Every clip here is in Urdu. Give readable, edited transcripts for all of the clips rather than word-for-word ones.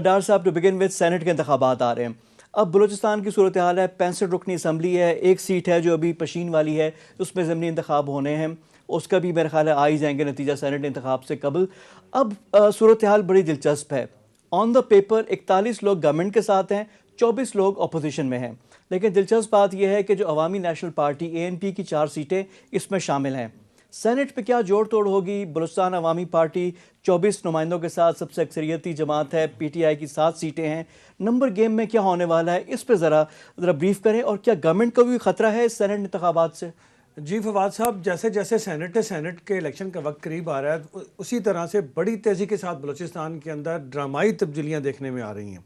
ڈار صاحب ٹو بگن وتھ سینٹ کے انتخابات آ رہے ہیں. اب بلوچستان کی صورتحال ہے, 65 رکنی اسمبلی ہے, ایک سیٹ ہے جو ابھی پشین والی ہے, اس میں ضمنی انتخاب ہونے ہیں, اس کا بھی میرے خیال ہے آ ہی جائیں گے نتیجہ سینٹ انتخاب سے قبل. اب صورتحال بڑی دلچسپ ہے. آن دا پیپر 41 لوگ گورنمنٹ کے ساتھ ہیں, 24 لوگ اپوزیشن میں ہیں, لیکن دلچسپ بات یہ ہے کہ جو عوامی نیشنل پارٹی ANP کی 4 سیٹیں اس میں شامل ہیں. سینٹ پہ کیا جوڑ توڑ ہوگی؟ بلوچستان عوامی پارٹی 24 نمائندوں کے ساتھ سب سے اکثریتی جماعت ہے, PTI کی 7 سیٹیں ہیں. نمبر گیم میں کیا ہونے والا ہے, اس پہ ذرا بریف کریں, اور کیا گورنمنٹ کو بھی خطرہ ہے اس سینٹ انتخابات سے؟ جی فواد صاحب, جیسے جیسے سینٹ کے الیکشن کا وقت قریب آ رہا ہے اسی طرح سے بڑی تیزی کے ساتھ بلوچستان کے اندر ڈرامائی تبدیلیاں دیکھنے میں آ رہی ہیں.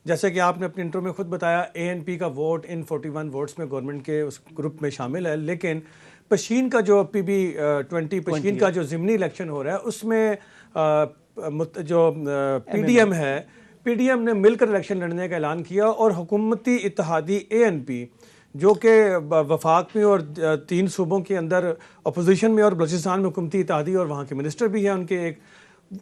جیسے کہ آپ نے اپنے انٹرو میں خود بتایا, ANP کا ووٹ ان 41 ووٹس میں گورنمنٹ کے اس گروپ میں شامل ہے, لیکن پشین کا جو PB20 پشین کا جو ضمنی الیکشن ہو رہا ہے اس میں جو PDM ہے, PDM نے مل کر الیکشن لڑنے کا اعلان کیا, اور حکومتی اتحادی ANP جو کہ وفاق میں اور 3 صوبوں کے اندر اپوزیشن میں اور بلوچستان میں حکومتی اتحادی اور وہاں کے منسٹر بھی ہیں ان کے ایک,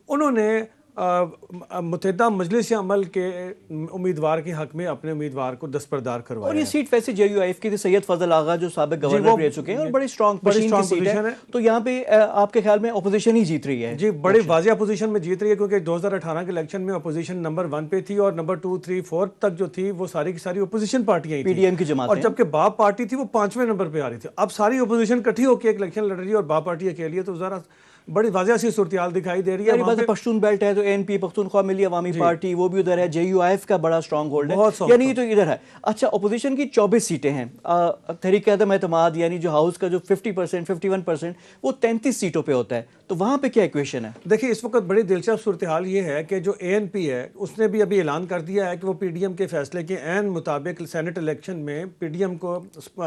انہوں نے متحدہ مجلس عمل کے امیدوار کے حق میں اپنے امیدوار کو دستبردار کروایا. اور یہ سیٹ ویسے JUIF کی تھی, سید فضل آغا جو سابق گورنر رہ چکے ہیں, اور بڑی سٹرانگ پوزیشن ہے. تو یہاں پہ آپ کے خیال میں اپوزیشن ہی جیت رہی ہے؟ جی, بڑی واضح اپوزیشن میں جیت رہی ہے, کیونکہ 2018 کے الیکشن میں اپوزیشن نمبر 1 پہ تھی, اور نمبر 2, 3, 4 تک جو تھی وہ ساری کی ساری اپوزیشن پارٹیاں ہی تھیں, PDM کی جماعت, اور جبکہ باب پارٹی تھی وہ 5ویں نمبر پہ آ رہی تھی. اب ساری اپوزیشن کٹھی ہو کے ایک الیکشن لڑ رہی ہے اور باب پارٹی اکیلی ہے, تو ذرا بڑی واضح سی صورتحال دکھائی دے رہی ہے. پشتون بیلٹ ہے تو ANP پختونخوا ملی عوامی پارٹی وہ بھی ادھر ہے, JUIF کا بڑا سٹرانگ ہولڈ ہے, یعنی تو ادھر ہے. اچھا, اپوزیشن کی 24 سیٹیں ہیں, تحریک عدم اعتماد یعنی جو ہاؤس کا جو 50% 51% وہ 33 سیٹوں پہ ہوتا ہے, تو وہاں پہ کیا ایکویشن ہے؟ دیکھیں, اس وقت بڑی دلچسپ صورتحال یہ ہے کہ جو ANP ہے اس نے بھی ابھی اعلان کر دیا ہے کہ وہ PDM کے فیصلے کے عین مطابق سینٹ الیکشن میں PDM کو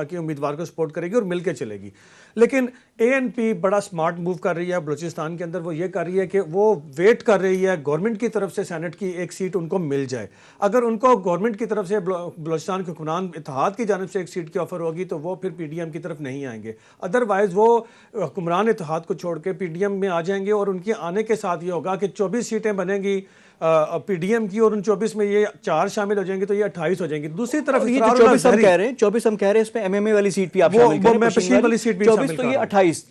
کے امیدوار کو سپورٹ کرے گی اور مل کے چلے گی. لیکن ANP بڑا سمارٹ موو کر رہی ہے بلوچستان کے اندر, وہ یہ کر رہی ہے کہ وہ ویٹ کر رہی ہے گورنمنٹ کی طرف سے سینٹ کی ایک سیٹ ان کو مل جائے. اگر ان کو گورنمنٹ کی طرف سے بلوچستان کے حکمران اتحاد کی جانب سے ایک سیٹ کی آفر ہوگی تو وہ پھر PDM کی طرف نہیں آئیں گے, ادروائز وہ حکمران اتحاد کو چھوڑ کے PDM میں آ جائیں گے, اور ان کے آنے کے ساتھ یہ ہوگا کہ 24 سیٹیں بنیں گی PDM کی, اور ان 24 میں یہ 4 شامل ہو جائیں گے تو یہ 28 ہو جائیں گی. دوسری طرف 24 ہم کہہ رہے ہیں, 24 ہم کہہ رہے ہیں, اس میں MMA والی سیٹ بھی آپ شامل کریں, میں پشین والی سیٹ بھی شامل کریں, تو یہ 28,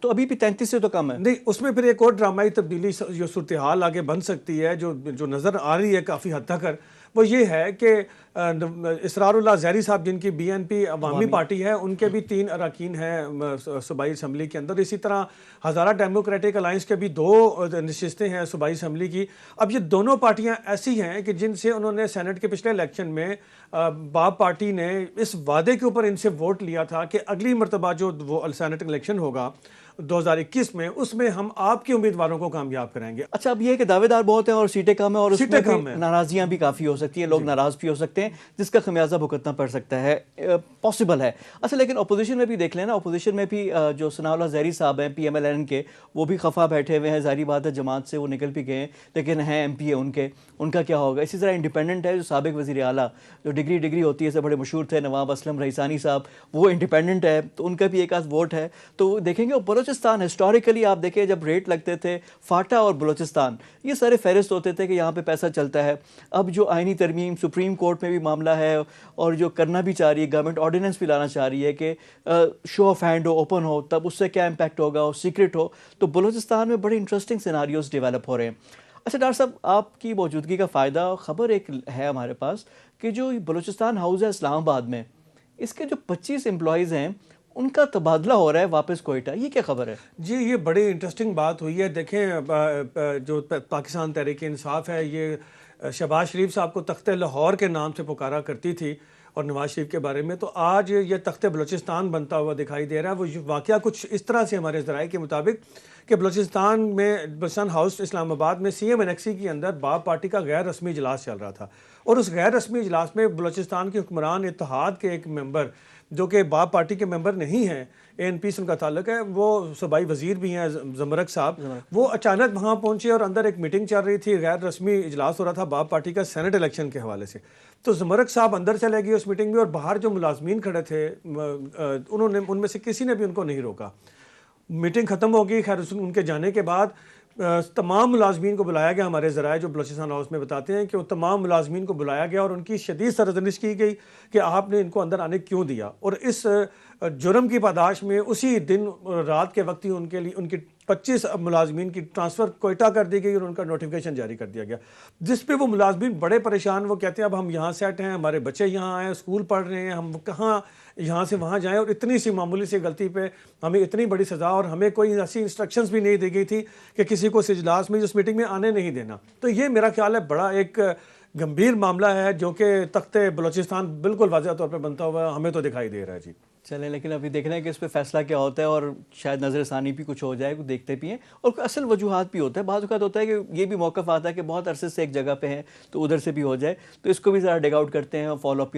تو ابھی بھی 33 سے تو کم ہے. نہیں, اس میں پھر ایک اور ڈرامائی تبدیلی جو صورتحال آگے بن سکتی ہے جو نظر آ رہی ہے کافی حد تک, وہ یہ ہے کہ اسرار اللہ زہری صاحب جن کی BNP عوامی پارٹی ہے, ان کے بھی 3 اراکین ہیں صوبائی اسمبلی کے اندر. اسی طرح ہزارہ ڈیموکریٹک الائنس کے بھی 2 نشستیں ہیں صوبائی اسمبلی کی. اب یہ دونوں پارٹیاں ایسی ہیں کہ جن سے انہوں نے سینٹ کے پچھلے الیکشن میں باب پارٹی نے اس وعدے کے اوپر ان سے ووٹ لیا تھا کہ اگلی مرتبہ جو وہ سینٹ الیکشن ہوگا 2021 میں, اس میں ہم آپ کے امیدواروں کو کامیاب کریں گے. اچھا, اب یہ ہے کہ دعوے دار بہت ہیں اور سیٹیں کم ہیں, اور اس میں ناراضیاں بھی کافی ہو سکتی ہیں, لوگ ناراض بھی ہو سکتے ہیں, جس کا خمیازہ بھگتنا پڑ سکتا ہے, پاسبل ہے. اچھا, لیکن اپوزیشن میں بھی دیکھ لیں نا, اپوزیشن میں بھی جو ثناء اللہ زہری صاحب ہیں PMLN کے, وہ بھی خفا بیٹھے ہوئے ہیں. ظاہری بات ہے جماعت سے وہ نکل بھی گئے ہیں, لیکن ہیں MP ہے ان کا کیا ہوگا. اسی طرح انڈیپینڈنٹ ہے جو سابق وزیر اعلیٰ جو ڈگری ہوتی ہے سے بڑے مشہور تھے, نواب اسلم رئیسانی صاحب, وہ انڈیپینڈنٹ ہے, تو ان کا بھی ایک آدھ ووٹ ہے. تو دیکھیں گے بلوچستان ہسٹوریکلی آپ دیکھیں جب ریٹ لگتے تھے فاٹا اور بلوچستان, یہ سارے فہرست ہوتے تھے کہ یہاں پہ پیسہ چلتا ہے. اب جو آئینی ترمیم سپریم کورٹ میں بھی معاملہ ہے, اور جو کرنا بھی چاہ رہی ہے گورنمنٹ, آرڈیننس بھی لانا چاہ رہی ہے کہ شو آف ہینڈ ہو, اوپن ہو, تب اس سے کیا امپیکٹ ہوگا, اور سیکرٹ ہو. تو بلوچستان میں بڑے انٹرسٹنگ سیناریوز ڈیولپ ہو رہے ہیں. اچھا ڈاکٹر صاحب, آپ کی موجودگی کا فائدہ, خبر ایک ہے ہمارے پاس کہ جو بلوچستان ہاؤس ہے اسلام آباد میں, اس کے جو 25 امپلائیز ہیں ان کا تبادلہ ہو رہا ہے واپس کوئٹہ, یہ کیا خبر ہے؟ جی, یہ بڑی انٹرسٹنگ بات ہوئی ہے. دیکھیں, جو پاکستان تحریک انصاف ہے یہ شہباز شریف صاحب کو تخت لاہور کے نام سے پکارا کرتی تھی, اور نواز شریف کے بارے میں, تو آج یہ تخت بلوچستان بنتا ہوا دکھائی دے رہا ہے. وہ واقعہ کچھ اس طرح سے ہمارے ذرائع کے مطابق کہ بلوچستان ہاؤس اسلام آباد میں CM NXC کے اندر باب پارٹی کا غیر رسمی اجلاس چل رہا تھا, اور اس غیر رسمی اجلاس میں بلوچستان کے حکمران اتحاد کے ایک ممبر جو کہ باب پارٹی کے ممبر نہیں ہیں, ANP سے ان کا تعلق ہے, وہ صوبائی وزیر بھی ہیں زمرک صاحب, وہ اچانک وہاں پہنچے اور اندر ایک میٹنگ چل رہی تھی, غیر رسمی اجلاس ہو رہا تھا باب پارٹی کا سینٹ الیکشن کے حوالے سے. تو زمرک صاحب اندر چلے گئے اس میٹنگ میں, اور باہر جو ملازمین کھڑے تھے ان میں سے کسی نے بھی ان کو نہیں روکا. میٹنگ ختم ہو گئی, خیر ان کے جانے کے بعد تمام ملازمین کو بلایا گیا. ہمارے ذرائع جو بلوچستان ہاؤس میں بتاتے ہیں کہ وہ تمام ملازمین کو بلایا گیا اور ان کی شدید سرزنش کی گئی کہ آپ نے ان کو اندر آنے کیوں دیا, اور اس جرم کی پاداش میں اسی دن رات کے وقت ہی ان کے لیے ان کی 25 ملازمین کی ٹرانسفر کوئٹہ کر دی گئی اور ان کا نوٹیفیکیشن جاری کر دیا گیا, جس پہ وہ ملازمین بڑے پریشان. وہ کہتے ہیں اب ہم یہاں سیٹ ہیں, ہمارے بچے یہاں آئے, اسکول پڑھ رہے ہیں, ہم کہاں یہاں سے وہاں جائیں, اور اتنی سی معمولی سی غلطی پہ ہمیں اتنی بڑی سزا, اور ہمیں کوئی ایسی انسٹرکشنز بھی نہیں دی گئی تھی کہ کسی کو اس اجلاس میں اس میٹنگ میں آنے نہیں دینا. تو یہ میرا خیال ہے بڑا ایک گمبھیر معاملہ ہے جو کہ تخت بلوچستان بالکل واضح طور پہ بنتا ہوا ہمیں تو دکھائی دے رہا ہے. جی چلیں, لیکن ابھی دیکھنا ہے کہ اس پہ فیصلہ کیا ہوتا ہے, اور شاید نظر ثانی بھی کچھ ہو جائے, کچھ دیکھتے بھی ہیں, اور اصل وجوہات بھی ہوتا ہے. بعض اوقات ہوتا ہے کہ یہ بھی موقف آتا ہے کہ بہت عرصے سے ایک جگہ پہ ہیں تو ادھر سے بھی ہو جائے, تو اس کو بھی ذرا ڈگ آؤٹ کرتے ہیں اور فالو اپ